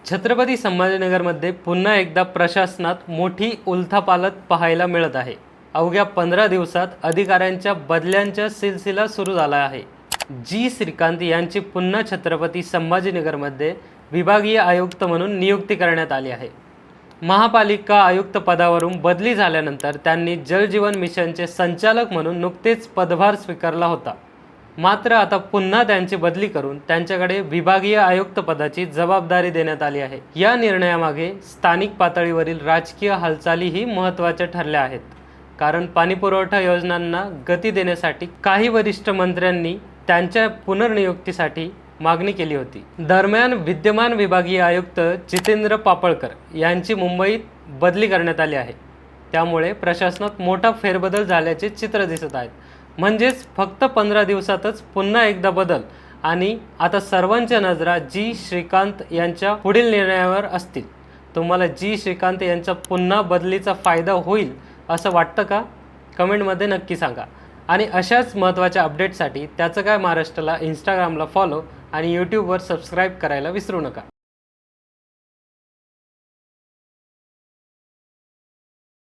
छत्रपती संभाजीनगरमध्ये पुन्हा एकदा प्रशासनात मोठी उलथापालथ पाहायला मिळत आहे। अवघ्या 15 दिवसात अधिकाऱ्यांच्या बदल्यांचा सिलसिला सुरू झाला आहे। जी श्रीकांत यांची पुन्हा छत्रपती संभाजीनगरमध्ये विभागीय आयुक्त म्हणून नियुक्ती करण्यात आली आहे। महापालिका आयुक्त पदावरून बदली झाल्यानंतर त्यांनी जल जीवन मिशनचे संचालक म्हणून नुकतेच पदभार स्वीकारला होता। मात्र आता पुन्हा त्यांची बदली करून त्यांच्याकडे विभागीय आयुक्त पदाची जबाबदारी देण्यात आली आहे। या निर्णयामागे स्थानिक पातळीवरील राजकीय हालचालीही महत्त्वाच्या ठरल्या आहेत। कारण पाणीपुरवठा योजनांना गती देण्यासाठी काही वरिष्ठ मंत्र्यांनी त्यांच्या पुनर्नियुक्तीसाठी मागणी केली होती। दरम्यान विद्यमान विभागीय आयुक्त जितेंद्र पापळकर यांची मुंबईत बदली करण्यात आली आहे। त्यामुळे प्रशासनात मोठा फेरबदल झाल्याचे चित्र दिसत आहे। म्हणजेच फक्त 15 दिवसातच पुन्हा एकदा बदल आणि आता सर्वांच्या नजरा जी श्रीकांत यांच्या पुढील निर्णयावर असतील। तुम्हाला जी श्रीकांत यांचा पुन्हा बदलीचा फायदा होईल असं वाटतं का? कमेंटमध्ये नक्की सांगा। आणि अशाच महत्त्वाच्या अपडेटसाठी त्याचं काय महाराष्ट्राला इंस्टाग्रामला फॉलो आणि यूट्यूबवर सबस्क्राईब करायला विसरू नका।